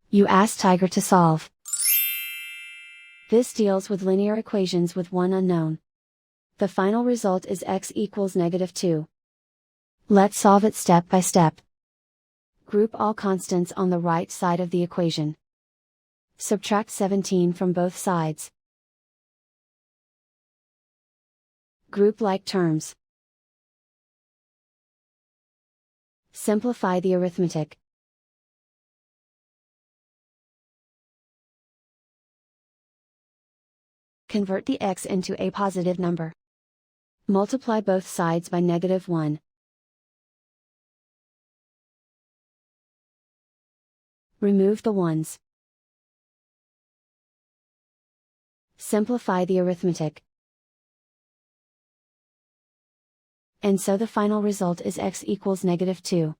You ask Tiger to solve. This deals with linear equations with one unknown. The final result is x equals -2. Let's solve it step by step. Group all constants on the right side of the equation. Subtract 17 from both sides. Group like terms. Simplify the arithmetic. Convert the x into a positive number. Multiply both sides by -1. Remove the ones. Simplify the arithmetic. And so the final result is x equals -2.